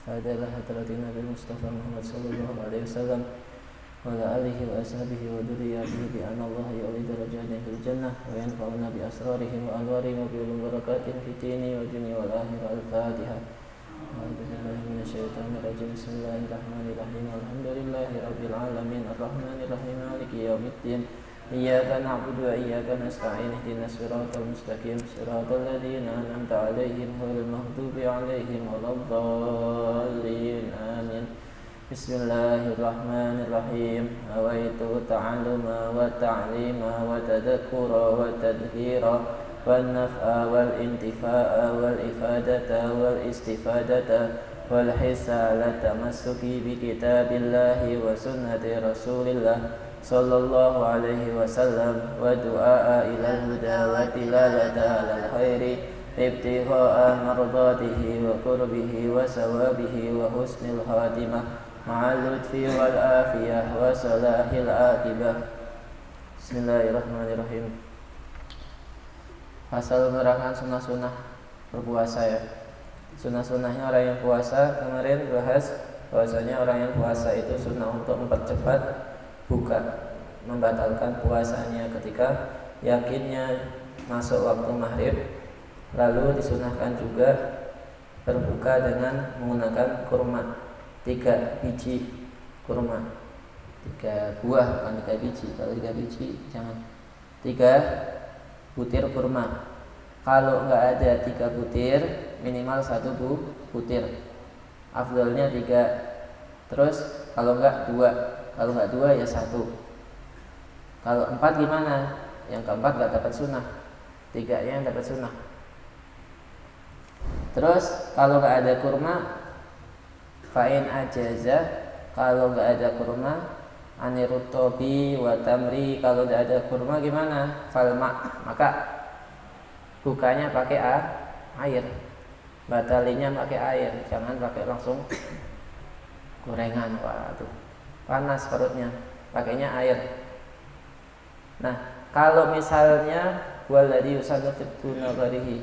فهدى حضرتنا بالمصطفى محمد صلى الله عليه وسلم وعلى آله وأصحابه وذريته بأن الله يعلي درجاتهم في الجنة وينفعنا بأسرارهم وأنوارهم وبعلوم بركاتهم في الدين والدنيا والآخرة. الفاتحة. أعوذ بالله من الشيطان الرجيم. بسم الله الرحمن الرحيم. الحمد لله رب العالمين الرحمن الرحيم مالك يوم الدين إياك نعبد وإياك نستعين اهدنا الصراط المستقيم صراط الذين أنعمت عليهم غير المغضوب عليهم ولا الضالين آمين. بسم الله الرحمن الرحيم. نويت التعلم والتعليم والتذكر والتذكير والنفع والانتفاع والإفادة والاستفادة والحث على التمسك بكتاب الله وسنة رسول الله صلى الله عليه وسلم والدعاء إلى الهدى والدلالة على الخير ابتغاء مرضاته وقربه وثوابه وحسن الخاتمة مع اللطف والعافية وصلاح العاقبة. Bismillahirrahmanirrahim. Pasal menerangkan sunnah-sunnah berpuasa ya. Sunnah-sunnahnya orang yang puasa kemarin bahas bahwasanya orang yang puasa itu sunnah untuk mempercepat buka, membatalkan puasanya ketika yakinnya masuk waktu maghrib. Lalu disunahkan juga berbuka dengan menggunakan kurma 3 biji kurma, 3 buah bukan 3 biji. Kalau 3 biji jangan, 3 butir kurma. Kalau nggak ada 3 butir, minimal 1 butir. Afdalnya 3. Terus kalau nggak 2, kalau nggak 2 ya 1. Kalau 4 gimana? Yang keempat nggak dapat sunnah, 3 yang dapat sunnah. Terus kalau nggak ada kurma, fa'in ajaza, kalau nggak ada kurma, anirutobi wa tamri, kalau nggak ada kurma gimana? Falma, maka bukanya pakai air, batalinya pakai air, jangan pakai langsung gorengan. Waduh, panas perutnya, pakainya air. Nah, kalau misalnya waladhi yusannu fituna barihi,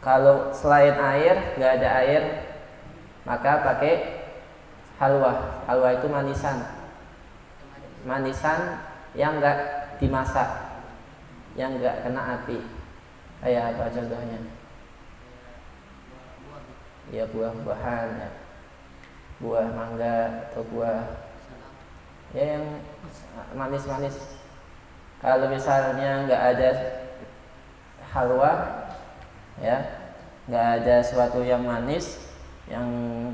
kalau selain air nggak ada air, maka pakai halwa. Halwa itu manisan yang nggak dimasak, yang nggak kena api. Kayak apa contohnya? Ya buah-buahan ya, buah mangga atau buah ya yang manis-manis. Kalau misalnya nggak ada halwa ya, nggak ada sesuatu yang manis yang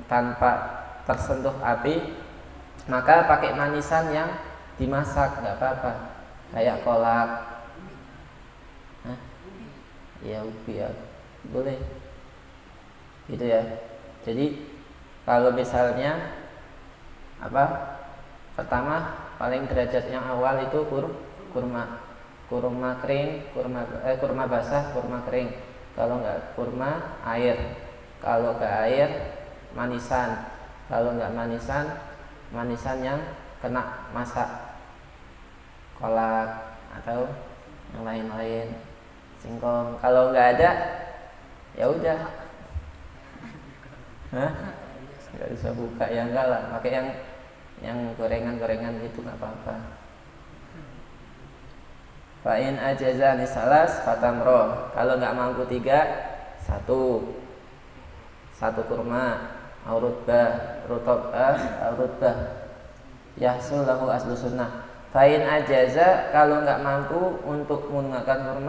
tanpa tersentuh api, maka pakai manisan yang dimasak nggak apa-apa, kayak kolak. Ya ubi ya boleh gitu ya. Jadi kalau misalnya pertama paling derajat yang awal itu kurma kering, kurma basah, kurma kering. Kalau nggak kurma, air. Kalau nggak air, manisan. Kalau nggak manisan, manisan yang kena masak, kolak atau yang lain-lain, singkong. Kalau nggak ada, ya udah, nggak bisa buka ya, enggak lah, pakai yang gorengan-gorengan gitu nggak apa-apa. Fa'in ajazani salas fatamro, kalau nggak mampu 3, 1 kurma, aurutbah, aurutbah, yahsul lahu aslu sunnah. Fa'in ajaza, kalau nggak mampu untuk menggunakan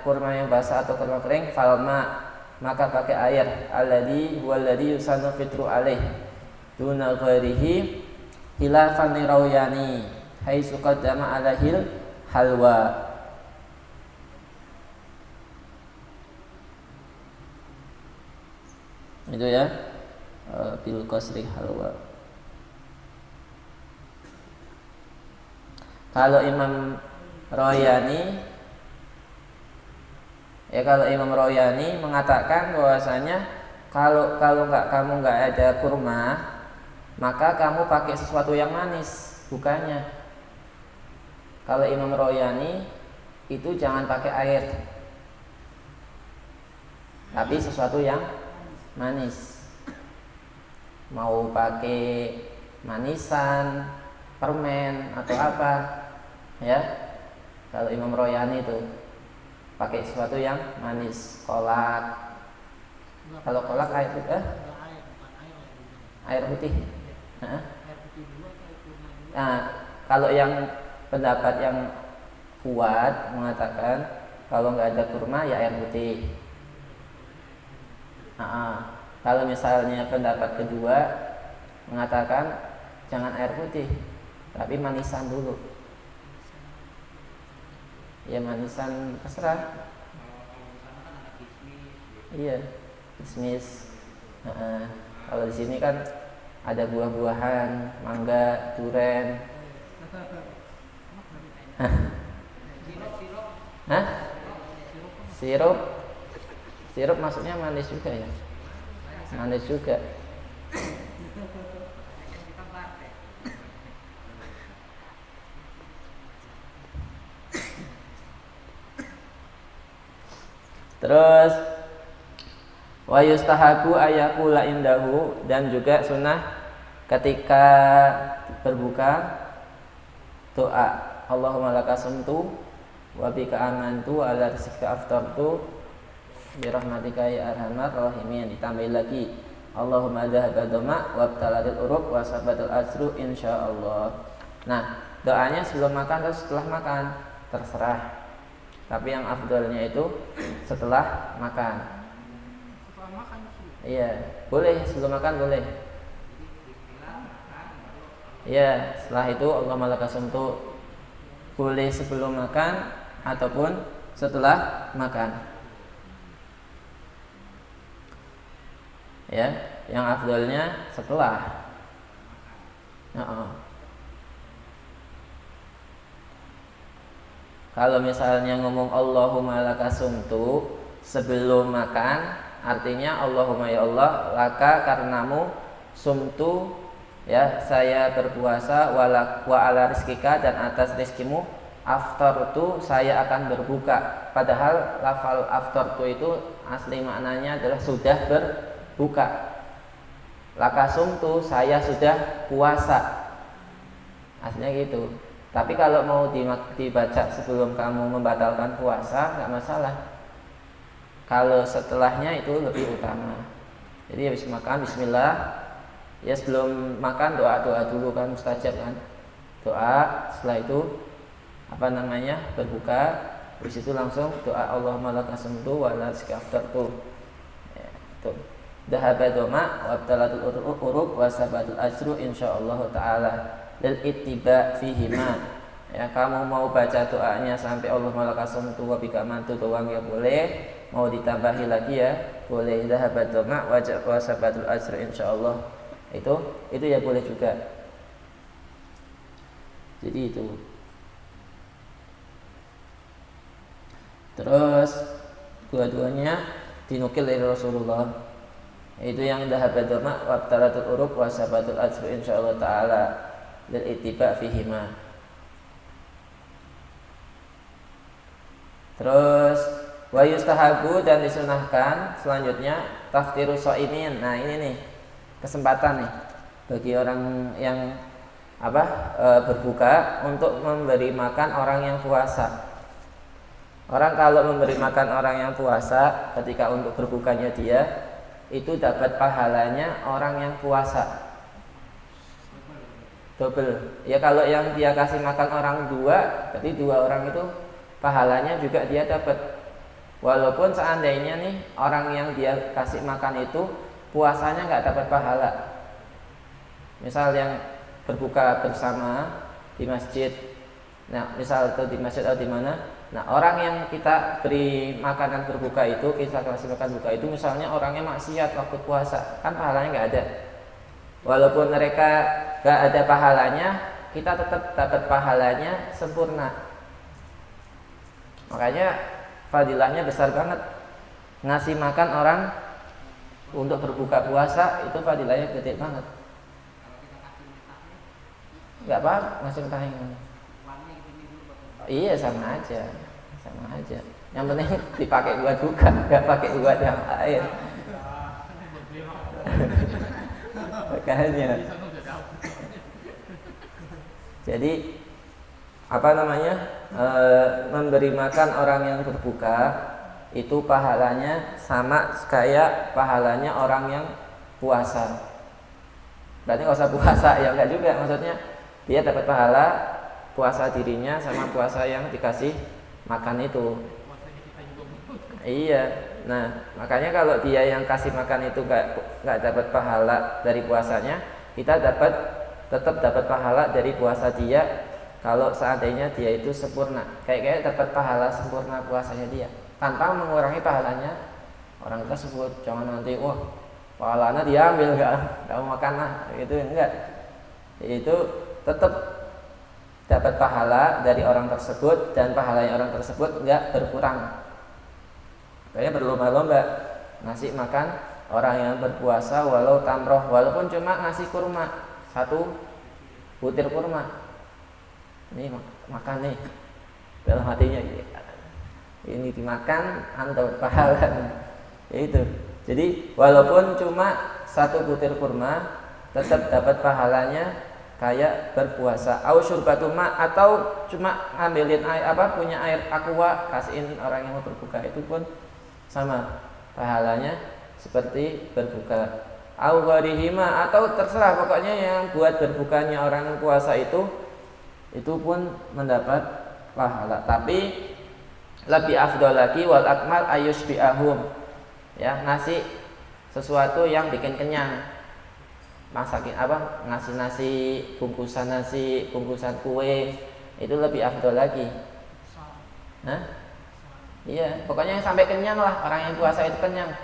kurma yang basah atau kurma kering, falma, maka pakai air. Alladhi huwaladhi yusannu fitru alaih duna ghairihi hilafan lirawiyani haitsu qaddama alahil halwa. Itu ya, bil qasri halwa. Kalau Imam Royani mengatakan bahwasanya kalau kamu nggak ada kurma, maka kamu pakai sesuatu yang manis bukanya. Kalau Imam Royani itu jangan pakai air, tapi sesuatu yang manis. mau pakai manisan, permen atau apa, ya. Kalau Imam Royani itu pakai sesuatu yang manis, kolak. Kalau kolak air putih, air putih. Nah, kalau yang pendapat yang kuat mengatakan kalau nggak ada kurma ya air putih. Kalau misalnya pendapat kedua mengatakan jangan air putih, tapi manisan dulu. Ya manisan terserah. Iya, kismis. Kalau di sini kan ada buah-buahan, mangga, durian. Hah? Sirup? Sirup maksudnya manis juga ya? Manis juga. Terus wa yustahabu ayakula indahu, dan juga sunnah ketika berbuka doa Allahumma lakasumtu wa bika amantu ala rizqika aftartu bi rahmatika ya arhamar rahimin. Ditambah lagi Allahumma dhahaba dhamma wa abtalatil uruq wa sabatul ajru insyaallah. Nah, doanya sebelum makan atau setelah makan terserah. Tapi yang afdalnya itu setelah makan. Iya, boleh sebelum makan boleh. Iya, setelah itu Allahumma lakasumtu boleh sebelum makan ataupun setelah makan. Ya, yang afdalnya setelah. Kalau misalnya ngomong Allahumma lakasumtu sebelum makan, artinya Allahumma ya Allah, laka karenamu, sumtu ya saya berpuasa, wa ala rizkika dan atas rizkimu, aftartu saya akan berbuka. Padahal lafal aftartu itu asli maknanya adalah sudah berbuka. Lakasumtu saya sudah puasa, aslinya gitu. Tapi kalau mau dibaca sebelum kamu membatalkan puasa nggak masalah. Kalau setelahnya itu lebih utama. Jadi habis makan bismillah. Ya sebelum makan doa dulu kan mustajab kan. Doa, setelah itu berbuka. Habis itu langsung doa Allahumma lakasumtu wa la rizqika aftartu. Ya, itu. Dhahaba dhamma wa abtalatul uruq wa sabatul ajru insyaallah taala. Lil ittiba fihima. Ya, kamu mau baca doanya sampai Allahumma lakasumtu wa bika amantu doang ya boleh. Mau ditambahi lagi ya boleh. Dhahaba dhamma wa sabatul ajru insyaallah. Itu ya boleh juga. Jadi itu. Terus dua-duanya dinukil dari Rasulullah. Itu yang dhahaba dhamma wa abtalatul uruq wa sabatul ajru insyaallah taala. Dan ittiba fihima. Terus wa yustahabu dan disunahkan selanjutnya taftiru shaimin. Nah, ini nih kesempatan nih bagi orang yang berbuka untuk memberi makan orang yang puasa. Orang kalau memberi makan orang yang puasa ketika untuk berbukanya dia itu dapat pahalanya orang yang puasa. Double. Ya kalau yang dia kasih makan orang dua, berarti dua orang itu pahalanya juga dia dapat. Walaupun seandainya nih orang yang dia kasih makan itu puasanya nggak dapat pahala. Misal yang berbuka bersama di masjid. Nah, misal itu di masjid atau di mana? Nah, orang yang kita beri makanan berbuka itu, kita kasih makan berbuka itu misalnya orangnya maksiat waktu puasa, kan pahalanya nggak ada. Walaupun mereka gak ada pahalanya, kita tetap dapat pahalanya sempurna. Makanya fadilahnya besar banget. Ngasih makan orang untuk berbuka puasa itu fadilahnya gede banget. Gak apa, ngasih mentah yang iya sama aja. Yang penting dipakai buat buka, gak pakai buat yang lain. Makanya. Jadi memberi makan orang yang berbuka itu pahalanya sama kayak pahalanya orang yang puasa. Berarti nggak usah puasa ya, enggak juga, maksudnya dia dapat pahala puasa dirinya sama puasa yang dikasih makan itu. Iya. Nah, makanya kalau dia yang kasih makan itu nggak dapat pahala dari puasanya, kita tetap dapat pahala dari puasa dia. Kalau seandainya dia itu sempurna, kayak dapat pahala sempurna puasanya dia, tanpa mengurangi pahalanya orang tersebut. Jangan nanti pahalanya diambil, nggak mau makan itu enggak. Itu tetap dapat pahala dari orang tersebut dan pahalanya orang tersebut enggak berkurang. Kayaknya berlomba-lomba ngasih makan orang yang berpuasa walau tamroh, walaupun cuma ngasih kurma, 1 butir kurma. Ini makan nih, dalam hatinya ini dimakan dapat pahala. Itu. Jadi walaupun cuma 1 butir kurma, tetap dapat pahalanya kayak berpuasa. Au syurbatuma, atau cuma ngambilin air punya air aqua kasihin orang yang mau berbuka, itu pun sama pahalanya seperti berbuka. Au gharihima, atau terserah pokoknya yang buat berbukanya orang yang puasa itu pun mendapat pahala. Tapi lebih afdol lagi wal akmal ayusbi'ahum, ya, ngasih sesuatu yang bikin kenyang. Ngasih nasi, bungkusan kue, itu lebih afdol lagi. Iya, pokoknya yang sampai kenyang lah, orang yang puasa itu kenyang,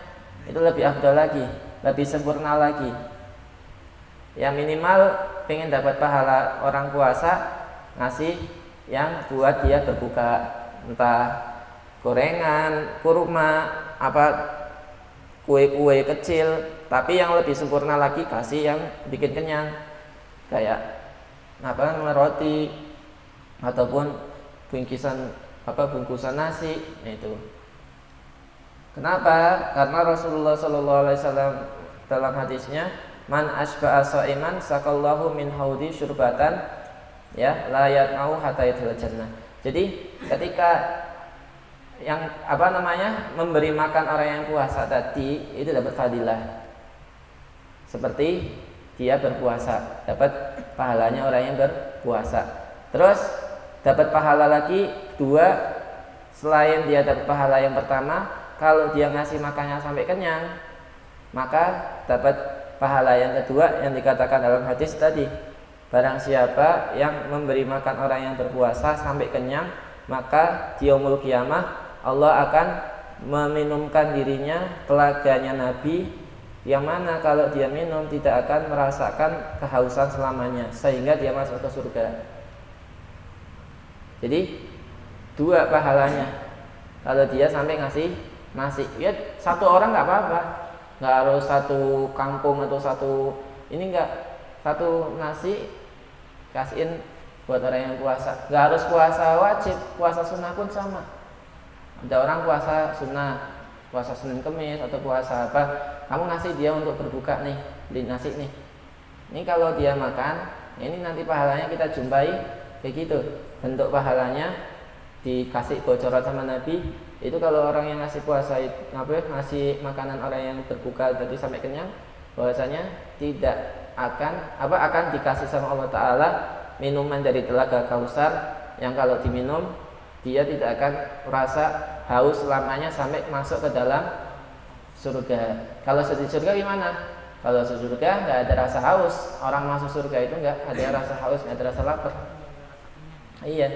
itu lebih afdol lagi, lebih sempurna lagi. Ya minimal pengen dapat pahala orang puasa, ngasih yang buat dia berbuka, entah gorengan, kurma, kue-kue kecil. Tapi yang lebih sempurna lagi kasih yang bikin kenyang, kayak roti ataupun bungkusan nasi. Itu kenapa? Karena Rasulullah SAW dalam hadisnya, man asba'a sha'iman sakallahu min haudi syurbatan, ya, la yat'au hatta yadkhul jannah. Jadi ketika yang memberi makan orang yang puasa tadi itu dapat fadilah seperti dia berpuasa, dapat pahalanya orang yang berpuasa. Terus dapat pahala lagi 2, selain dia dapat pahala yang pertama, kalau dia ngasih makannya sampai kenyang, maka dapat pahala yang kedua yang dikatakan dalam hadis tadi. Barang siapa yang memberi makan orang yang berpuasa sampai kenyang, maka di yaumul qiyamah Allah akan meminumkan dirinya telaganya Nabi, yang mana kalau dia minum tidak akan merasakan kehausan selamanya, sehingga dia masuk ke surga. Jadi 2 pahalanya kalau dia sampai ngasih nasi. Ya 1 orang nggak apa-apa, nggak harus 1 kampung atau 1 ini, nggak, 1 nasi kasihin buat orang yang puasa. Nggak harus puasa wajib, puasa sunnah pun sama. Ada orang puasa sunnah, puasa Senin Kemis atau puasa kamu ngasih dia untuk berbuka nih, beli nasi nih. Ini kalau dia makan, ini nanti pahalanya kita jumpai kayak gitu. Bentuk pahalanya dikasih bocoran sama Nabi. Itu kalau orang yang ngasih puasa itu ngasih makanan orang yang berbuka tadi sampai kenyang, bahwasanya tidak akan dikasih sama Allah Ta'ala minuman dari telaga Kausar, yang kalau diminum dia tidak akan merasa haus selamanya sampai masuk ke dalam surga. Kalau di surga gimana? Kalau di surga nggak ada rasa haus. Orang masuk surga itu nggak ada rasa haus, nggak ada rasa lapar. Iya.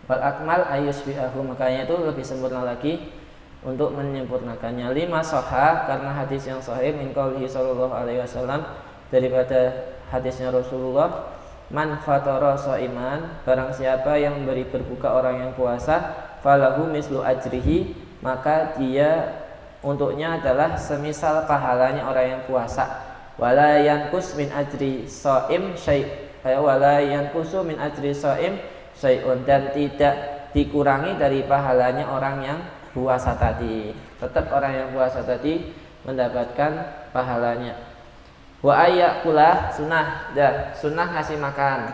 Wal akmal ayusbi'ahu, makanya itu lebih sempurna lagi untuk menyempurnakannya. 5 sahih, karena hadis yang sahih min qaulihi sallallahu alaihi wasallam, daripada hadisnya Rasulullah, man fatara shaiman, barang siapa yang memberi berbuka orang yang puasa, falahu mislu ajrihi, maka dia untuknya adalah semisal pahalanya orang yang puasa. Wala yanqus min ajri shaim wala yanqusu min ajri shaim syai'un, dan tidak dikurangi dari pahalanya orang yang puasa tadi. Tetap orang yang puasa tadi mendapatkan pahalanya. Wa ayyakulah sunnah, sunnah ngasih makan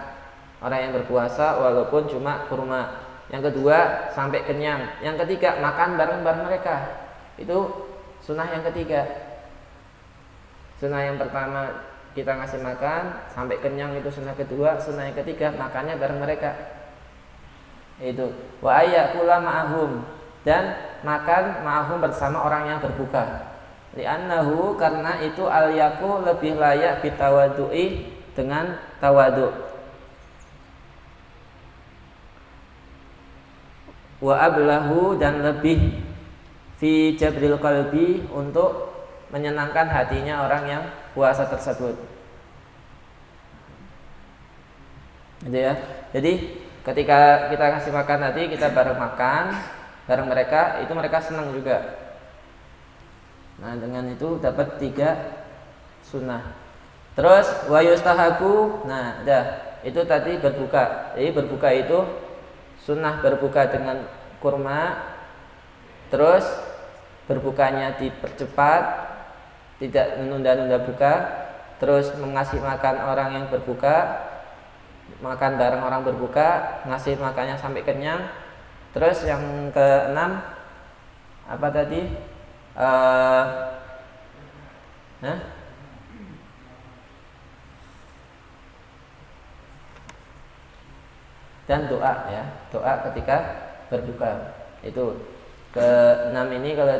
orang yang berpuasa walaupun cuma kurma. Yang kedua sampai kenyang. Yang ketiga makan bareng-bareng mereka. Itu sunnah yang ketiga. Sunnah yang pertama kita ngasih makan sampai kenyang, itu sunnah kedua. Sunnah yang ketiga makannya bareng mereka. Itu wa ayakula ma'ahum, dan makan ma'ahum bersama orang yang berbuka. Li'annahu, karena itu al-yaku lebih layak bitawadu'i, dengan tawadu. Wa ablahu, dan lebih fi jabril qalbi, untuk menyenangkan hatinya orang yang puasa tersebut. Gitu ya. Jadi ketika kita kasih makan tadi, kita bareng makan bareng mereka, itu mereka senang juga. Nah, dengan itu dapat 3 sunnah. Terus wa yustahabu, nah itu tadi berbuka. Jadi berbuka itu sunnah berbuka dengan kurma. Terus berbukanya dipercepat, tidak menunda-nunda buka. Terus mengasih makan orang yang berbuka, makan bareng orang berbuka, ngasih makannya sampai kenyang. Terus yang keenam apa tadi? Dan doa, ya, doa ketika berbuka. Itu keenam ini kalau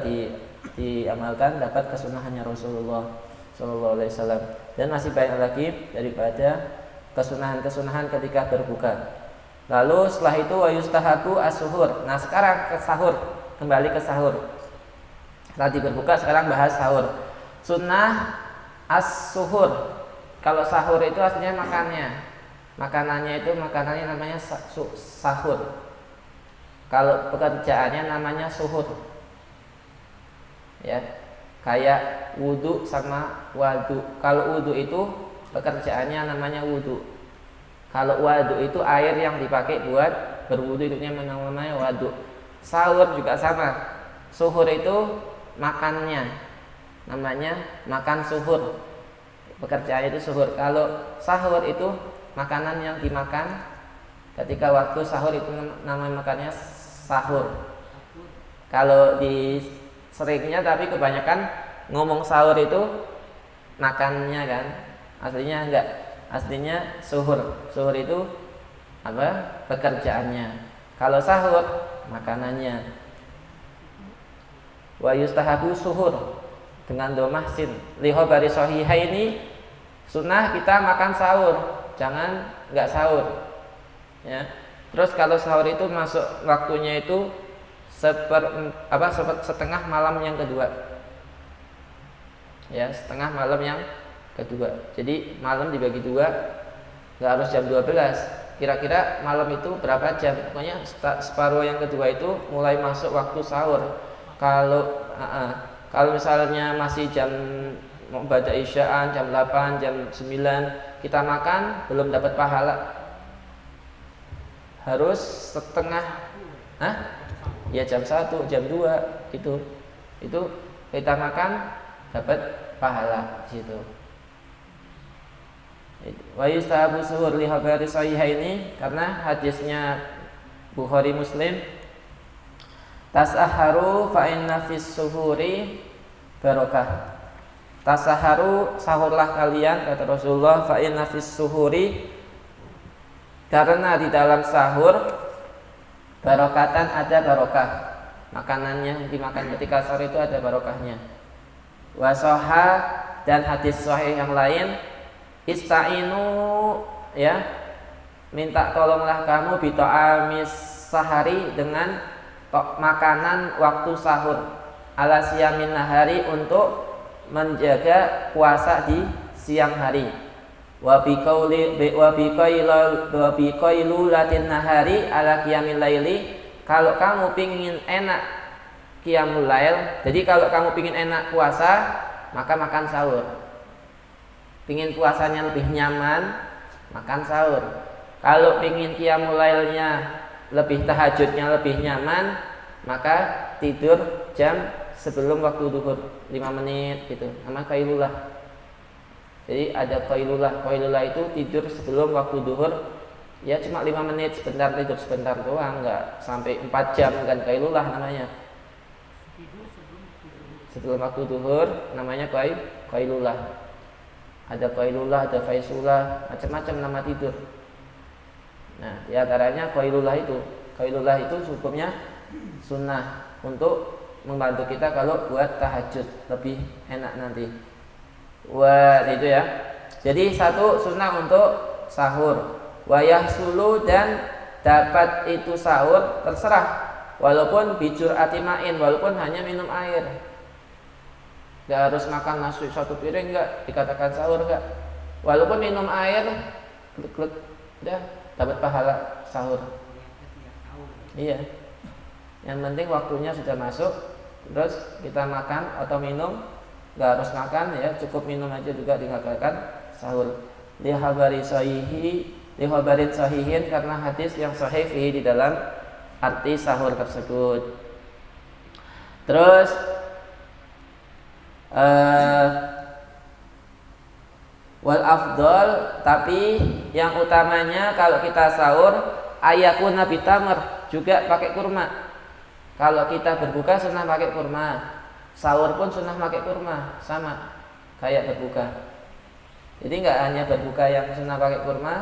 diamalkan dapat kesunahannya Rasulullah SAW. Dan masih banyak lagi daripada kesunahan-kesunahan ketika berbuka. Lalu setelah itu wa yustahabu as-suhur. Nah, sekarang ke sahur, kembali ke sahur. Tadi berbuka, sekarang bahas sahur. Sunnah as-suhur. Kalau sahur itu aslinya makannya. Makanannya itu namanya sahur. Kalau pekerjaannya namanya suhur. Ya. Kayak wudu sama wadu. Kalau wudu itu pekerjaannya namanya wudu. Kalau wadu itu air yang dipakai buat berwudu, itu namanya wadu. Sahur juga sama. Suhur itu makannya, namanya makan suhur. Pekerjaan itu suhur. Kalau sahur itu makanan yang dimakan ketika waktu sahur, itu namanya makannya sahur. Kalau di seringnya, tapi kebanyakan ngomong sahur itu makannya kan, aslinya enggak. Aslinya suhur. Suhur itu apa? Pekerjaannya. Kalau sahur makanannya. Wa yustahabu suhur dengan domah sin. Li khabari sahihaini, sunnah kita makan sahur, jangan enggak sahur. Ya. Terus kalau sahur itu masuk waktunya itu setengah malam yang kedua. Ya, setengah malam yang kedua. Jadi malam dibagi 2, enggak harus jam 12. Kira-kira malam itu berapa jam? Pokoknya separuh yang kedua itu mulai masuk waktu sahur. Kalau misalnya masih jam mau baca isyaan jam 8, jam 9 kita makan, belum dapat pahala. Harus setengah, ya jam 1, jam 2 gitu. Itu kita makan dapat pahala di situ. Wa yustahabu suhur li khabari sahihaini, karena hadisnya Bukhari Muslim. Tasaharu fa inna fis suhuri barokah. Tasaharu, sahurlah kalian, kata Rasulullah, fa inna fis suhuri, karena di dalam sahur barokatan, ada barokah. Makanannya yang dimakan ketika sahur itu ada barokahnya. Wa sahha, dan hadis sahih yang lain, ista'inu, ya, minta tolonglah kamu bita'amis sahari, dengan makanan waktu sahur, ala siyamin nahari, untuk menjaga puasa di siang hari. Wa biqailulatin nahari ala qiyamil laili, kalau kamu pingin enak qiyamul lail, jadi kalau kamu pingin enak puasa, maka makan sahur. Pingin puasanya lebih nyaman, makan sahur. Kalau pingin qiyamul lailnya lebih, tahajudnya lebih nyaman, maka tidur jam sebelum waktu duhur 5 menit gitu, sama qailulah. Jadi ada qailulah. Qailulah itu tidur sebelum waktu duhur, ya cuma 5 menit, sebentar tidur sebentar doang, enggak sampai 4 jam kan qailulah namanya. Sebelum waktu duhur namanya qailulah. Ada qailulah, ada faisulah, macam-macam nama tidur. Nah, di antaranya qailulah itu. Qailulah itu hukumnya sunnah untuk membantu kita kalau buat tahajud lebih enak nanti. Wah, itu ya. Jadi satu sunnah untuk sahur. Wayah sulu dan dapat itu sahur terserah. Walaupun bijur atimain, walaupun hanya minum air. Gak harus makan nasi 1 piring, enggak dikatakan sahur enggak. Walaupun minum air, glek-glek, udah dapat pahala sahur. Iya. Yang penting waktunya sudah masuk, terus kita makan atau minum, enggak harus makan ya, cukup minum aja juga dikatakan sahur. Lihabarin sahihin karena hadis yang sahih di dalam arti sahur tersebut. Terus wal afdol, tapi yang utamanya kalau kita sahur ayakuna bitamr, juga pakai kurma. Kalau kita berbuka sunnah pakai kurma, sahur pun sunnah pakai kurma, sama kayak berbuka. Jadi nggak hanya berbuka yang sunnah pakai kurma,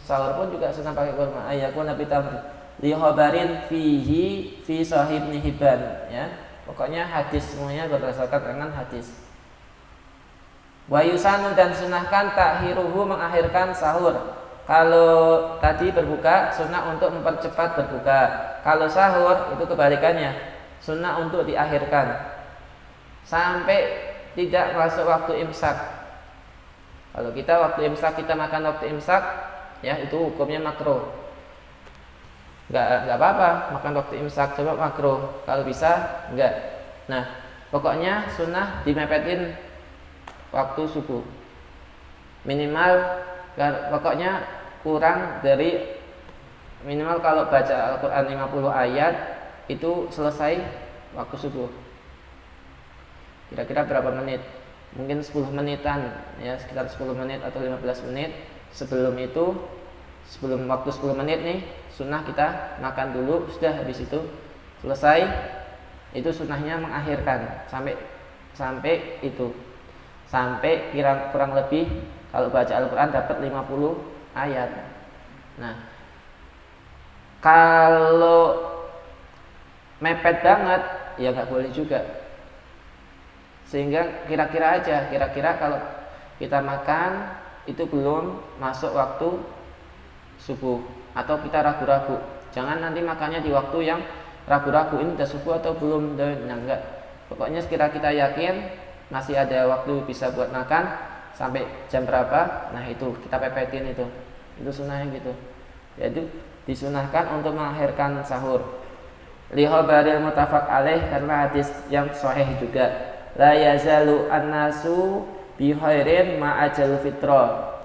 sahur pun juga sunnah pakai kurma. Ayakuna bitamr li khabarin fihi fi sahih Ibnu Hibban, ya. Pokoknya hadis semuanya berdasarkan dengan hadis. Wa yusanu, dan sunahkan takhiruhu, mengakhirkan sahur. Kalau tadi berbuka sunnah untuk mempercepat berbuka. Kalau sahur itu kebalikannya, sunnah untuk diakhirkan sampai tidak masuk waktu imsak. Kalau kita waktu imsak, kita makan waktu imsak, ya itu hukumnya makruh. Enggak apa-apa makan waktu imsak, coba makruh. Kalau bisa enggak. Nah, pokoknya sunnah dimepetin waktu subuh. Minimal pokoknya kurang dari, minimal kalau baca Al-Qur'an 50 ayat itu selesai waktu subuh. Kira-kira berapa menit? Mungkin 10 menitan, ya sekitar 10 menit atau 15 menit. Sebelum waktu 10 menit nih, sunnah kita makan dulu, sudah habis itu selesai. Itu sunnahnya mengakhirkan sampai itu. Sampai kurang lebih kalau baca Al-Qur'an dapat 50 ayat. Nah, kalau mepet banget ya nggak boleh juga. Sehingga kira-kira kalau kita makan itu belum masuk waktu subuh atau kita ragu-ragu. Jangan nanti makannya di waktu yang ragu-ragu, ini udah subuh atau belum. Nah, enggak. Pokoknya sekira kita yakin masih ada waktu bisa buat makan sampai jam berapa, nah itu kita pepetin itu sunnahnya gitu. Jadi disunahkan untuk mengakhirkan sahur. Li khabaril muttafaq alaih, karena hadis yang sahih juga. La yazalu annasu bi khairin ma ajal fitra.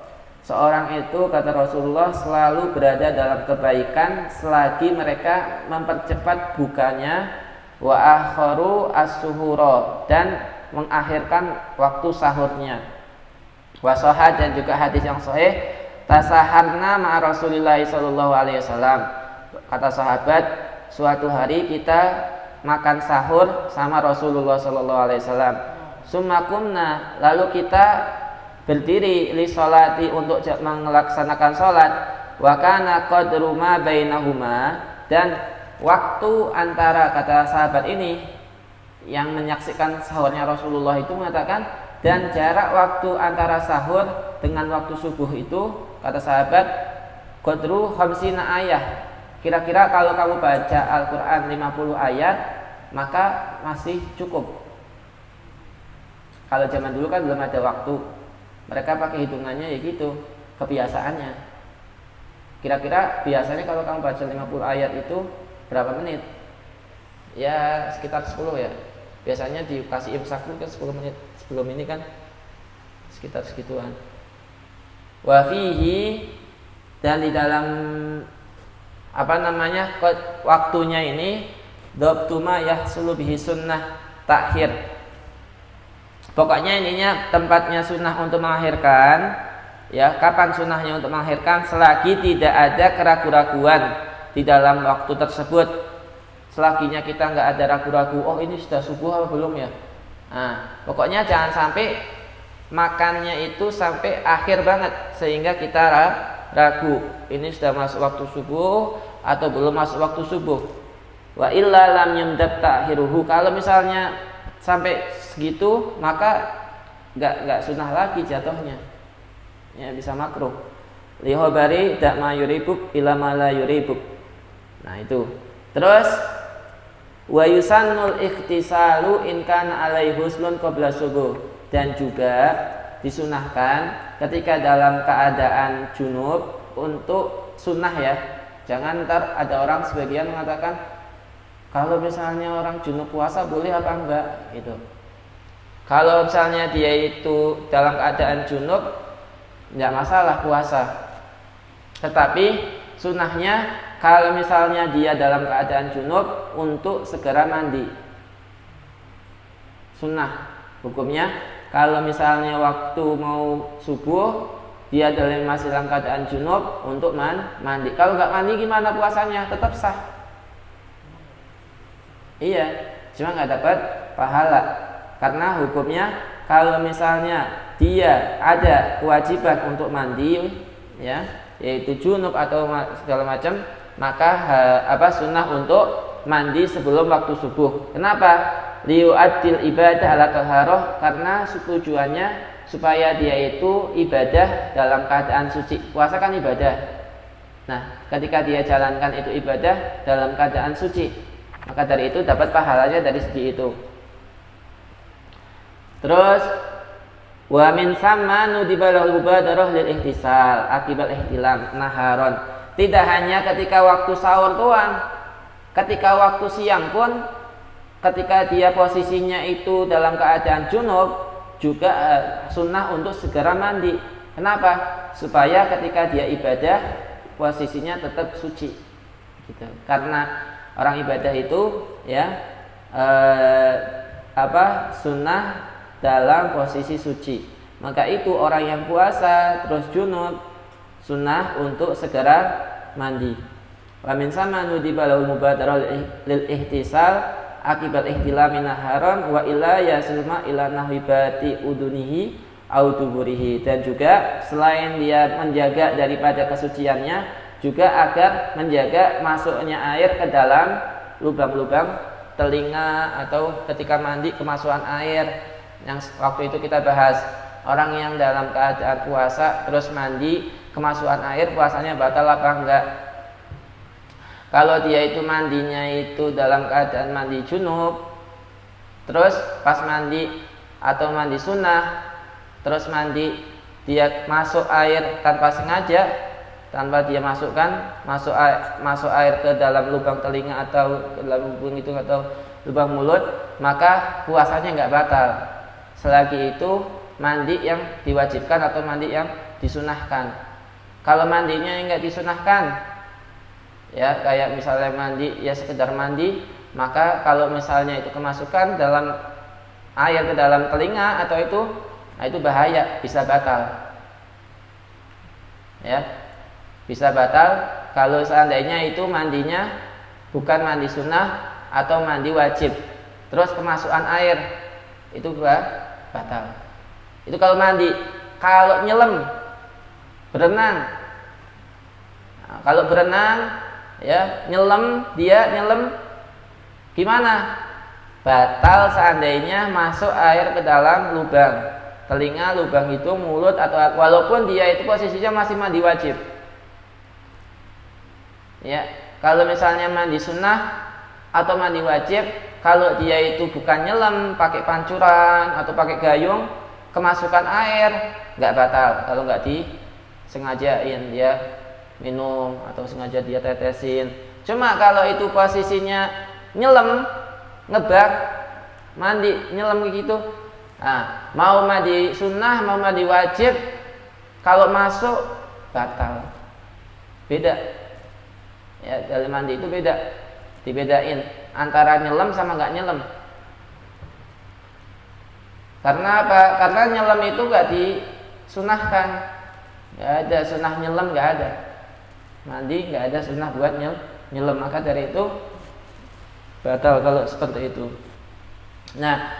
Seorang itu, kata Rasulullah, selalu berada dalam kebaikan selagi mereka mempercepat bukanya, wa akharu as-suhura, dan mengakhirkan waktu sahurnya. Wa sahih, dan juga hadis yang sahih, tasaharna ma'a Rasulillah sallallahu alaihi wasallam. Kata sahabat, suatu hari kita makan sahur sama Rasulullah sallallahu alaihi wasallam. Summa qumna, lalu kita berdiri li sholati, untuk melaksanakan sholat. Wa kana qadru ma bainahuma, dan waktu antara, kata sahabat ini yang menyaksikan sahurnya Rasulullah itu mengatakan, dan jarak waktu antara sahur dengan waktu subuh itu, kata sahabat, qadru khamsina ayah. Kira-kira kalau kamu baca Al-Qur'an 50 ayat maka masih cukup. Kalau zaman dulu kan belum ada waktu, mereka pakai hitungannya ya gitu, kebiasaannya. Kira-kira biasanya kalau kamu baca 50 ayat itu berapa menit? Ya sekitar 10 ya. Biasanya dikasih imsak kan 10 menit. Sebelum ini kan sekitar segituan. Wa fihi, dan di dalam waktunya ini, dhabtu ma yahsulu bihi sunnah takhir, Pokoknya intinya tempatnya sunnah untuk melahirkan, ya kapan sunnahnya untuk melahirkan, selagi tidak ada keraguan-raguan di dalam waktu tersebut. Selaginya kita nggak ada ragu-ragu, oh ini sudah subuh apa belum ya. Nah, pokoknya jangan sampai makannya itu sampai akhir banget sehingga kita ragu, ini sudah masuk waktu subuh atau belum masuk waktu subuh. Wa illa lam yamdab ta'khiruhu, kalau misalnya sampai segitu maka nggak sunnah lagi jatuhnya, ya bisa makruh. Lihobari dak ma yuribuk ila ma la yuribuk. Nah itu. Terus wa yusannul ikhtisalu in kana alaihi husnun qabla subuh, dan juga disunahkan ketika dalam keadaan junub untuk sunnah ya. Jangan ntar ada orang sebagian mengatakan kalau misalnya orang junub puasa boleh apa enggak gitu. Kalau misalnya dia itu dalam keadaan junub enggak masalah puasa. Tetapi sunnahnya kalau misalnya dia dalam keadaan junub untuk segera mandi. Sunnah hukumnya kalau misalnya waktu mau subuh dia masih dalam keadaan junub untuk mandi. Kalau enggak mandi gimana puasanya? Tetap sah. Iya, cuma nggak dapat pahala karena hukumnya kalau misalnya dia ada kewajiban untuk mandi, ya, yaitu junub atau segala macam, maka sunnah untuk mandi sebelum waktu subuh. Kenapa? Liu'addil ibadah ala taharah, karena tujuannya supaya dia itu ibadah dalam keadaan suci. Puasa kan ibadah. Nah, ketika dia jalankan itu ibadah dalam keadaan suci, maka dari itu dapat pahalanya dari segi itu. Terus wa min samma nudiba lahu mubadarah lil ihtisal akibat ihtilam naharon. Tidak hanya ketika waktu sahur doang, ketika waktu siang pun ketika dia posisinya itu dalam keadaan junub juga sunnah untuk segera mandi. Kenapa? Supaya ketika dia ibadah posisinya tetap suci gitu. Karena orang ibadah itu ya sunnah dalam posisi suci. Maka itu orang yang puasa terus junub sunnah untuk segera mandi. Wa min sama nudiba lahu mubadarah lil ihtisal akibat ihtilami naharon wa illa yasluma ila nahibati udunihi au duburihi, dan juga selain dia menjaga daripada kesuciannya juga agar menjaga masuknya air ke dalam lubang-lubang telinga atau ketika mandi kemasukan air. Yang waktu itu kita bahas orang yang dalam keadaan puasa terus mandi kemasukan air, puasanya batal apa enggak? Kalau dia itu mandinya itu dalam keadaan mandi junub, terus pas mandi atau mandi sunnah, terus mandi dia masuk air tanpa sengaja, tanpa dia masuk air ke dalam lubang telinga atau ke dalam lubang itu atau lubang mulut, maka puasanya enggak batal. Selagi itu mandi yang diwajibkan atau mandi yang disunahkan. Kalau mandinya yang enggak disunahkan, ya kayak misalnya mandi ya sekedar mandi, maka kalau misalnya itu kemasukan dalam air ke dalam telinga atau itu, nah itu bahaya, bisa batal. Ya. Bisa batal kalau seandainya itu mandinya bukan mandi sunnah atau mandi wajib, terus kemasukan air, itu batal. Itu kalau mandi. Kalau nyelam, berenang, nah, kalau berenang ya dia nyelam gimana? Batal seandainya masuk air ke dalam lubang telinga, lubang itu mulut atau walaupun dia itu posisinya masih mandi wajib. Ya, kalau misalnya mandi sunnah atau mandi wajib, kalau dia itu bukan nyelam pakai pancuran atau pakai gayung, kemasukan air nggak batal kalau nggak disengajain dia minum atau sengaja dia tetesin. Cuma kalau itu posisinya nyelam, ngebak, mandi nyelam gitu, nah, mau mandi sunnah mau mandi wajib, kalau masuk batal. Beda. Ya, dalam mandi itu beda, dibedain antara nyelam sama nggak nyelam. Karena apa? Karena nyelam itu nggak disunahkan, nggak ada sunnah nyelam, nggak ada. Mandi nggak ada sunnah buat nyelam, maka dari itu batal kalau seperti itu. Nah,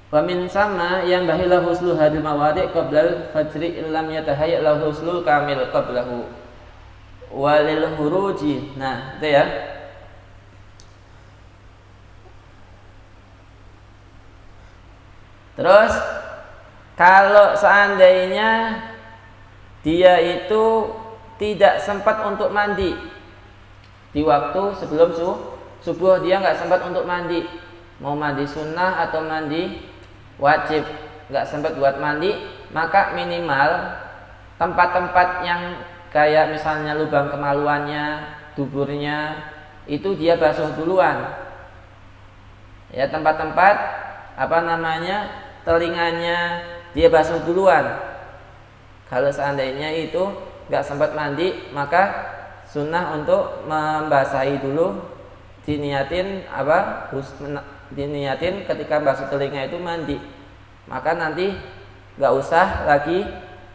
wa min sama yang bahilah huslu hadil mawadi' qablal fajri illam yatahayya lahu huslul kamil qablahu walil huruji. Nah, itu ya. Terus kalau seandainya dia itu tidak sempat untuk mandi di waktu sebelum subuh, dia nggak sempat untuk mandi, mau mandi sunnah atau mandi wajib, nggak sempat buat mandi, maka minimal tempat-tempat yang kayak misalnya lubang kemaluannya, duburnya, itu dia basuh duluan. Ya, tempat-tempat telinganya dia basuh duluan. Kalau seandainya itu nggak sempat mandi, maka sunnah untuk membasahi dulu, diniatin ketika basuh telinga itu mandi. Maka nanti nggak usah lagi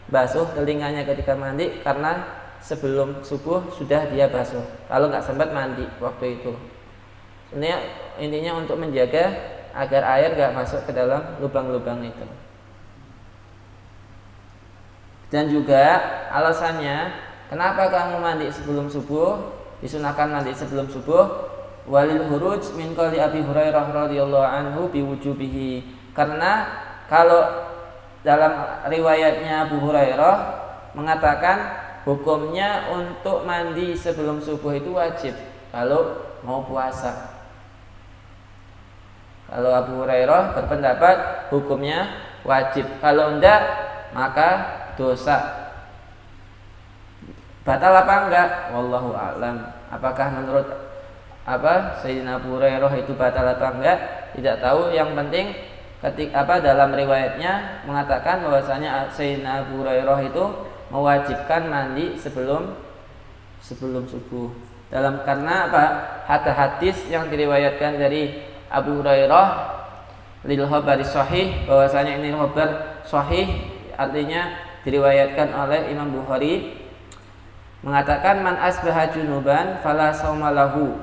basuh telinganya ketika mandi, karena sebelum subuh sudah dia basuh kalau nggak sempat mandi waktu itu. Ini intinya untuk menjaga agar air nggak masuk ke dalam lubang-lubang itu. Dan juga alasannya kenapa kamu mandi sebelum subuh, disunahkan mandi sebelum subuh, walil huruj min qali Abi Hurairah radhiyallahu anhu biwujubihi. Karena kalau dalam riwayatnya Abu Hurairah mengatakan hukumnya untuk mandi sebelum subuh itu wajib kalau mau puasa. Kalau Abu Hurairah berpendapat hukumnya wajib, kalau enggak maka dosa. Batal apa enggak? Wallahu a'lam. Apakah menurut Sayyidina Abu Hurairah itu batal atau enggak? Tidak tahu. Yang penting dalam riwayatnya mengatakan bahwasanya Sayyidina Abu Hurairah itu mewajibkan mandi sebelum subuh. Karena hadis yang diriwayatkan dari Abu Hurairah lil khabari sahih, bahwasanya ini khabar sahih, artinya diriwayatkan oleh Imam Bukhari, mengatakan man asbaha junuban fala shauma lahu.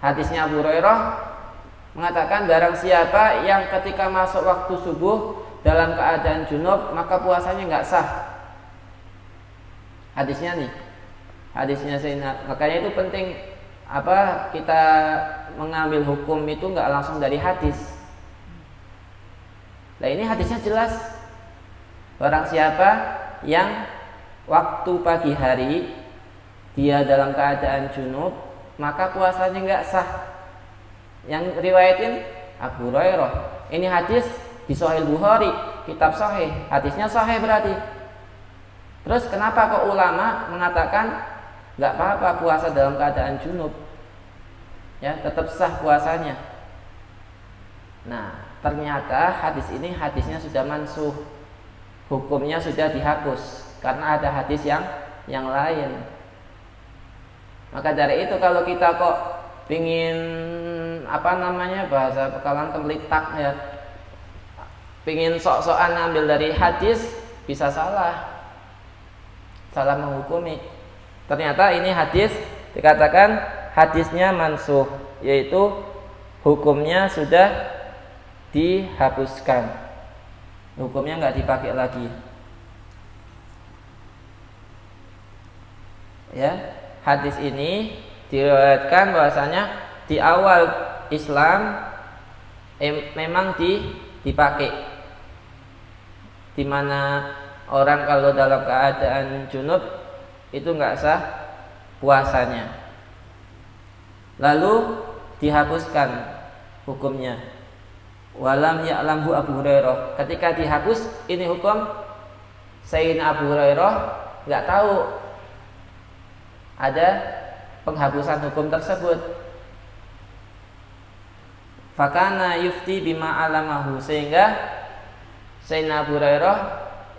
Hadisnya Abu Hurairah mengatakan barang siapa yang ketika masuk waktu subuh dalam keadaan junub, maka puasanya enggak sah. Hadisnya Sayyidina. Makanya itu penting kita mengambil hukum itu nggak langsung dari hadis. Nah, ini hadisnya jelas. Barang siapa yang waktu pagi hari dia dalam keadaan junub, maka puasanya nggak sah. Yang riwayatin Abu Hurairah. Ini hadis di Sahih Bukhari, kitab Sahih. Hadisnya sahih berarti. Terus kenapa kok ulama mengatakan nggak apa-apa puasa dalam keadaan junub? Ya, tetap sah puasanya. Nah, ternyata hadisnya sudah mansuh, hukumnya sudah dihapus karena ada hadis yang lain. Maka dari itu kalau kita kok pingin bahasa pekalan kemelitak ya, pingin sok-sokan ngambil dari hadis, bisa salah menghukumi. Ternyata ini hadis dikatakan hadisnya mansuh, yaitu hukumnya sudah dihapuskan, hukumnya nggak dipakai lagi. Ya, hadis ini diriwayatkan bahwasanya di awal Islam memang dipakai, di mana orang kalau dalam keadaan junub itu nggak sah puasanya. Lalu dihapuskan hukumnya. Walam ya'lamhu Abu Hurairah. Ketika dihapus ini hukum, Sayyidina Abu Hurairah nggak tahu ada penghapusan hukum tersebut. Fakana yufti bima alamahu, sehingga Sayyidina Abu Hurairah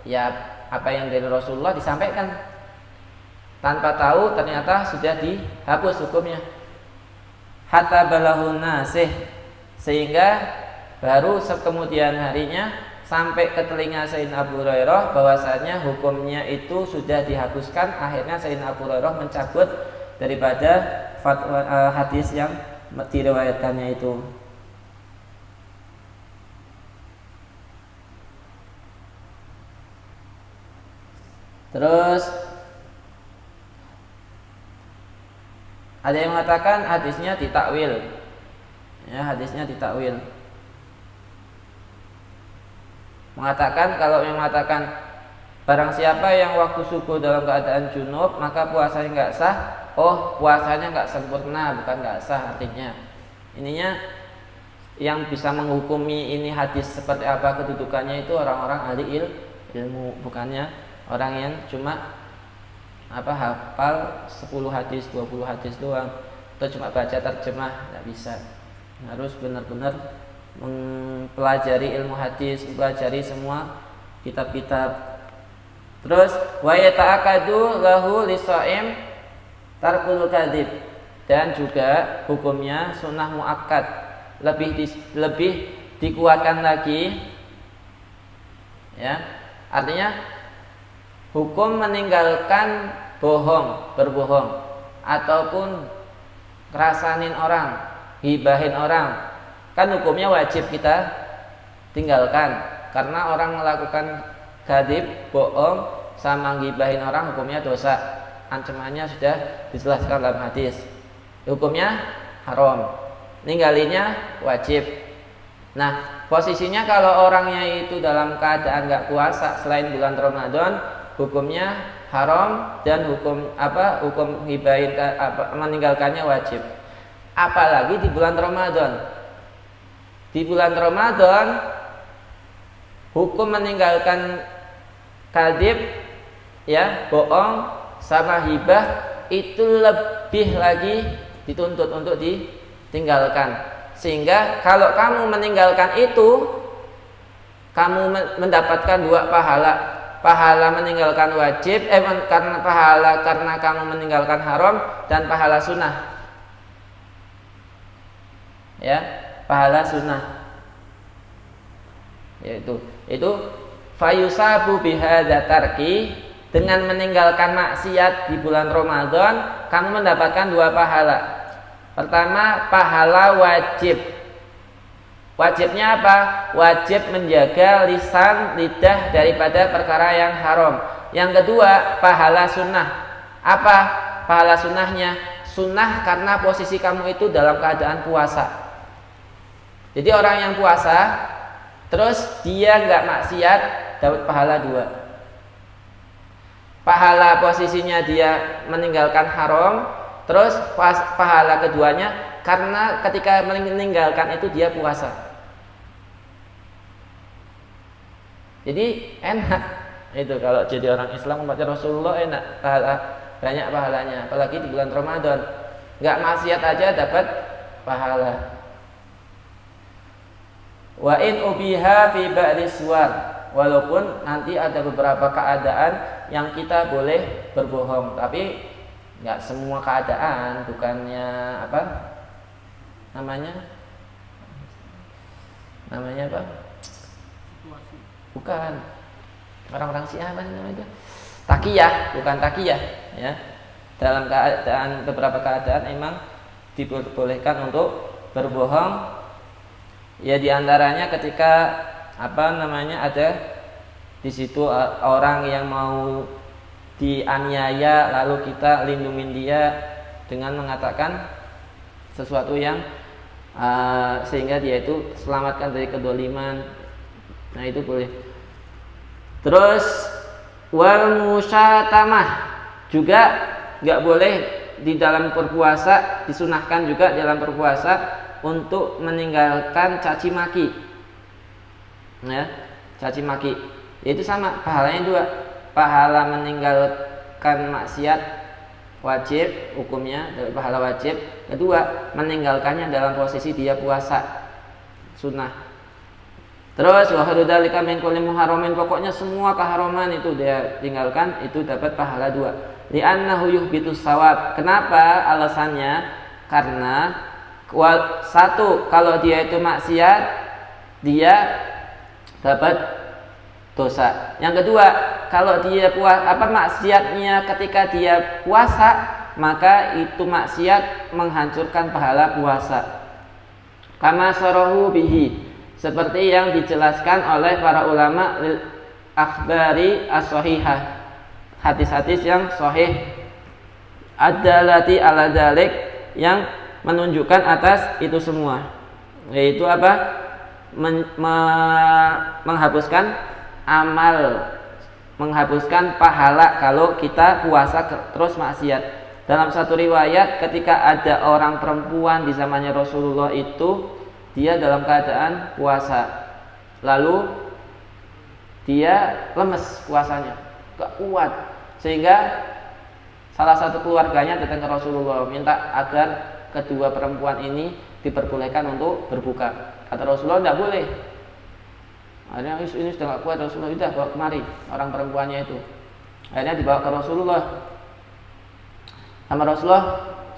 ya apa yang dari Rasulullah disampaikan tanpa tahu, ternyata sudah dihapus hukumnya. Hatta balahun nasih, sehingga Baru kemudian harinya sampai ke telinga Sayyidina Abu Hurairah bahwasanya hukumnya itu sudah dihapuskan. Akhirnya Sayyidina Abu Hurairah mencabut daripada fatwa hadis yang diriwayatkannya itu. Terus ada yang mengatakan hadisnya ditakwil. Ya, hadisnya ditakwil. Mengatakan kalau yang mengatakan barang siapa yang waktu subuh dalam keadaan junub maka puasanya enggak sah. Oh, puasanya enggak sempurna, bukan enggak sah artinya. Ininya yang bisa menghukumi ini hadis seperti apa kedudukannya itu orang-orang ahli ilmu, bukannya orang yang cuma hafal 10 hadis, 20 hadis doang atau cuma baca terjemah, tidak bisa. Harus benar-benar mempelajari ilmu hadis, mempelajari semua kitab-kitab. Terus wa yata'akadu lahu lisaim tarkul kadzib, dan juga hukumnya sunnah muakkad, lebih dikuatkan lagi, ya. Artinya hukum meninggalkan berbohong ataupun ngerasanin orang, gibahin orang, kan hukumnya wajib kita tinggalkan. Karena orang melakukan kadzib, bohong sama gibahin orang hukumnya dosa. Ancamannya sudah dijelaskan dalam hadis. Hukumnya haram, ninggalinya wajib. Nah, posisinya kalau orangnya itu dalam keadaan nggak puasa selain bulan Ramadan, hukumnya haram, dan hukum gibahin meninggalkannya wajib. Apalagi di bulan Ramadan. Di bulan Ramadan hukum meninggalkan kadzib, ya, bohong sama hibah itu lebih lagi dituntut untuk ditinggalkan. Sehingga kalau kamu meninggalkan itu, kamu mendapatkan 2 pahala. Pahala meninggalkan wajib, karena kamu meninggalkan haram, dan pahala sunnah. Ya, pahala sunnah. Yaitu fayusabu bihadza tarki, dengan meninggalkan maksiat di bulan Ramadan kamu mendapatkan 2 pahala. Pertama, pahala wajib. Wajibnya apa? Wajib menjaga lisan, lidah daripada perkara yang haram. Yang kedua, pahala sunnah. Apa pahala sunnahnya? Sunnah karena posisi kamu itu dalam keadaan puasa. Jadi orang yang puasa terus dia nggak maksiat, dapat pahala 2. Pahala posisinya dia meninggalkan haram, terus pahala keduanya karena ketika meninggalkan itu dia puasa. Jadi enak itu kalau jadi orang Islam umatnya Rasulullah, enak, banyak pahalanya. Apalagi di bulan Ramadan, nggak maksiat aja dapat pahala. Wa in ubiha fi ba'di suwar, walaupun nanti ada beberapa keadaan yang kita boleh berbohong, tapi nggak semua keadaan. Bukannya namanya apa? Bukan. Orang-orang Syiah apa namanya? Takiyah, bukan takiyah, ya. Dalam keadaan, beberapa keadaan emang diperbolehkan untuk berbohong. Ya, diantaranya ketika ada di situ orang yang mau dianiaya, lalu kita lindungin dia dengan mengatakan sesuatu yang sehingga dia itu selamatkan dari kedoliman. Nah, itu boleh. Terus wal musyatamah juga nggak boleh di dalam berpuasa, disunahkan juga dalam berpuasa untuk meninggalkan caci maki. Ya, caci maki. Itu sama pahalanya 2. Pahala meninggalkan maksiat wajib, hukumnya pahala wajib. Kedua, meninggalkannya dalam posisi dia puasa, sunnah. Terus wa hadzalika min kulli muharramin, pokoknya semua keharaman itu dia tinggalkan, itu dapat pahala 2. Li'annahu yuhbitus shawab. Kenapa? Alasannya karena 1, kalau dia itu maksiat dia dapat dosa. Yang kedua, kalau dia maksiatnya ketika dia puasa, maka itu maksiat menghancurkan pahala puasa. Kama sarahu bihi, seperti yang dijelaskan oleh para ulama lil akhbari as-sahihah, hadis-hadis yang sahih ad-dalati ala dzalik, yang menunjukkan atas itu semua, yaitu menghapuskan amal, menghapuskan pahala kalau kita puasa terus maksiat. Dalam satu riwayat, ketika ada orang perempuan di zamannya Rasulullah itu, dia dalam keadaan puasa, lalu dia lemes puasanya, gak kuat, sehingga salah satu keluarganya datang ke Rasulullah minta agar kedua perempuan ini diperbolehkan untuk berbuka. Kata Rasulullah, tidak boleh. Akhirnya ini sudah gak kuat, Rasulullah sudah bawa kemari orang perempuannya itu. Akhirnya dibawa ke Rasulullah. Sama Rasulullah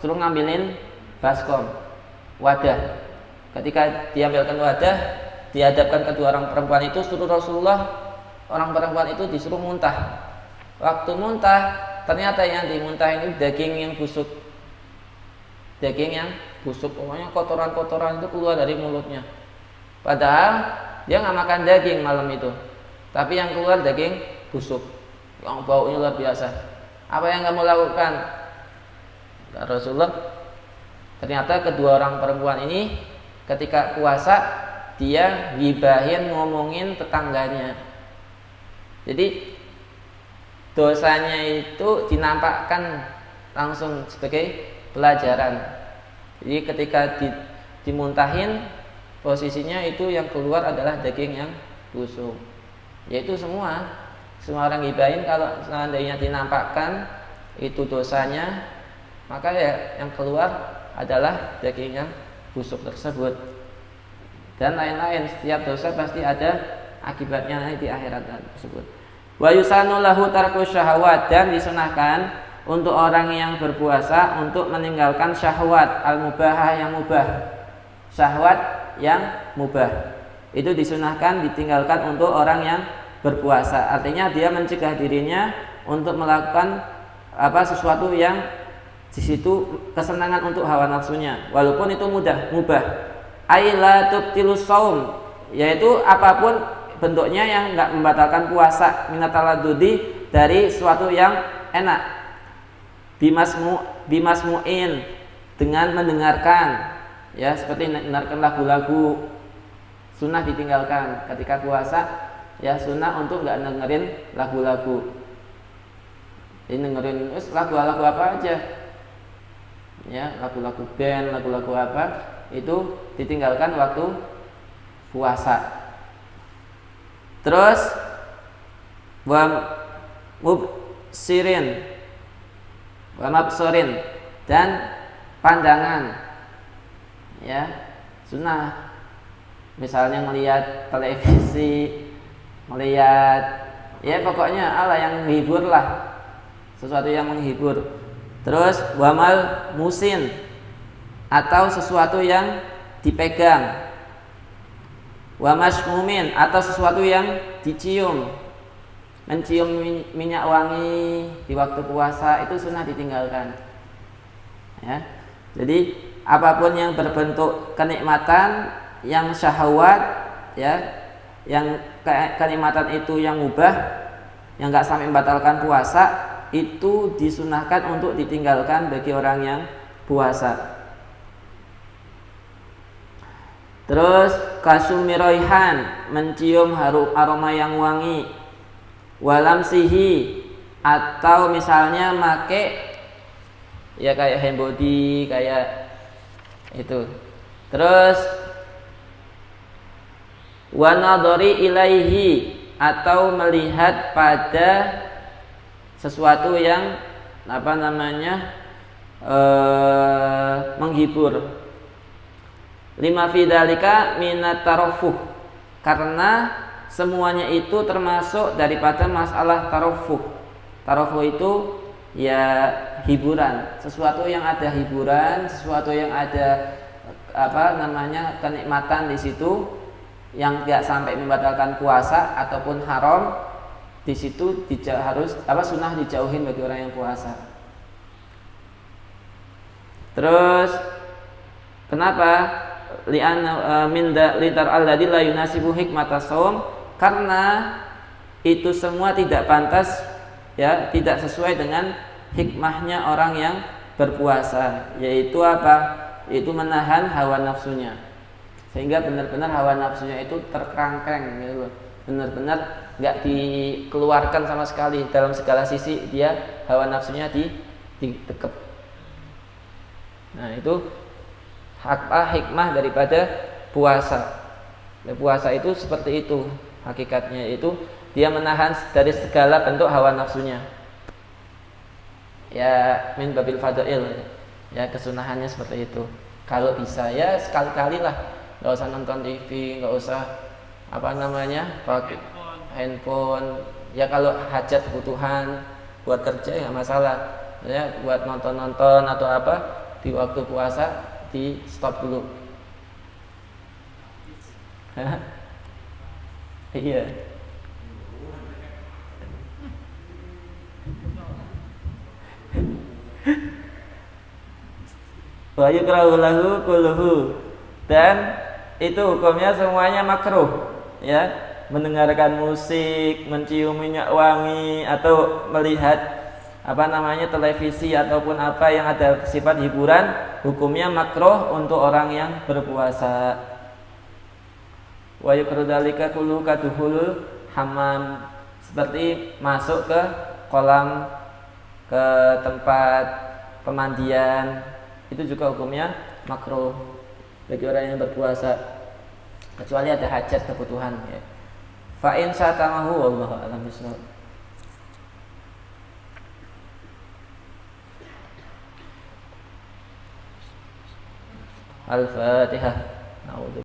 suruh ngambilin baskom, wadah. Ketika diambilkan wadah, dihadapkan kedua orang perempuan itu, suruh Rasulullah, orang perempuan itu disuruh muntah. Waktu muntah, ternyata yang dimuntah ini daging yang busuk. Daging yang busuk, pokoknya kotoran-kotoran itu keluar dari mulutnya. Padahal dia nggak makan daging malam itu, tapi yang keluar daging busuk, yang baunya luar biasa. Apa yang kamu lakukan? Rasulullah, ternyata kedua orang perempuan ini ketika puasa dia gibahin, ngomongin tetangganya. Jadi dosanya itu dinampakkan langsung sebagai pelajaran. Jadi ketika dimuntahin, posisinya itu yang keluar adalah daging yang busuk. Yaitu semua orang gibahin, kalau seandainya dinampakkan itu dosanya, maka ya yang keluar adalah daging yang busuk tersebut. Dan lain-lain, setiap dosa pasti ada akibatnya nanti di akhirat tersebut. Wa yusanu lahu tarku syahwat, dan disunahkan untuk orang yang berpuasa untuk meninggalkan syahwat al-mubahah, yang mubah. Syahwat yang mubah itu disunahkan ditinggalkan untuk orang yang berpuasa. Artinya dia mencegah dirinya untuk melakukan sesuatu yang di situ kesenangan untuk hawa nafsunya, walaupun itu mubah. Aila tubtilus saum, yaitu apapun bentuknya yang enggak membatalkan puasa, minataladudi, dari sesuatu yang enak. Bimasmu'in, dengan mendengarkan, ya, seperti mendengarkan lagu-lagu, sunnah ditinggalkan ketika puasa, ya, sunnah untuk enggak dengerin lagu-lagu. Ini dengerin lagu-lagu apa aja, ya, lagu-lagu band, lagu-lagu apa, itu ditinggalkan waktu puasa. Terus wa mubsirin, wa mabsurin, dan pandangan, ya, sunnah. Misalnya melihat televisi, melihat, ya, pokoknya yang menghibur lah, sesuatu yang menghibur. Terus wamal musin, atau sesuatu yang dipegang. Wamashmumin, atau sesuatu yang dicium. Mencium minyak wangi di waktu puasa itu sunnah ditinggalkan. Ya. Jadi apapun yang berbentuk kenikmatan, yang syahwat, ya, yang kenikmatan itu yang mubah, yang enggak sampai membatalkan puasa, itu disunahkan untuk ditinggalkan bagi orang yang puasa. Terus kasumiroihan, mencium aroma yang wangi. Walamsihi, atau misalnya make, ya, kayak hand body, kayak itu. Terus wanadori ilaihi, atau melihat pada sesuatu yang menghibur. Lima fidzalika minat tarofuh, karena semuanya itu termasuk daripada masalah tarofuh. Tarofuh itu ya hiburan, sesuatu yang ada hiburan, sesuatu yang ada kenikmatan di situ, yang tidak sampai membatalkan puasa ataupun haram, di situ harus sunnah dijauhin bagi orang yang puasa. Terus kenapa? Li'anna min litar alladzi la yunasibu hikmata shaum, karena itu semua tidak pantas, ya, tidak sesuai dengan hikmahnya orang yang berpuasa, yaitu apa? Yaitu menahan hawa nafsunya, sehingga benar-benar hawa nafsunya itu terkerangkeng gitu loh. Benar-benar nggak dikeluarkan sama sekali dalam segala sisi, dia hawa nafsunya ditekep. Nah, itu hikmah daripada puasa. Puasa itu seperti itu hakikatnya, itu dia menahan dari segala bentuk hawa nafsunya. Ya, min babil fadail, ya, kesunahannya seperti itu. Kalau bisa ya sekali-kali lah, nggak usah nonton TV, nggak usah pakai handphone. Ya kalau hajat kebutuhan buat kerja ya masalah, ya buat nonton atau apa di waktu puasa di stop dulu. Iya. Wa yukrahu lahu kulluhu, dan itu hukumnya semuanya makruh, ya, mendengarkan musik, mencium minyak wangi, atau melihat televisi ataupun apa yang ada sifat hiburan, hukumnya makruh untuk orang yang berpuasa. Wa yukrahu dzalika kullu kaduhul hammam, seperti masuk ke kolam, ke tempat pemandian, itu juga hukumnya makruh bagi orang yang berpuasa, kecuali ada hajat kebutuhan, ya. Fa in satamahu wallahu a'lam bishawab. Al-Fatihah.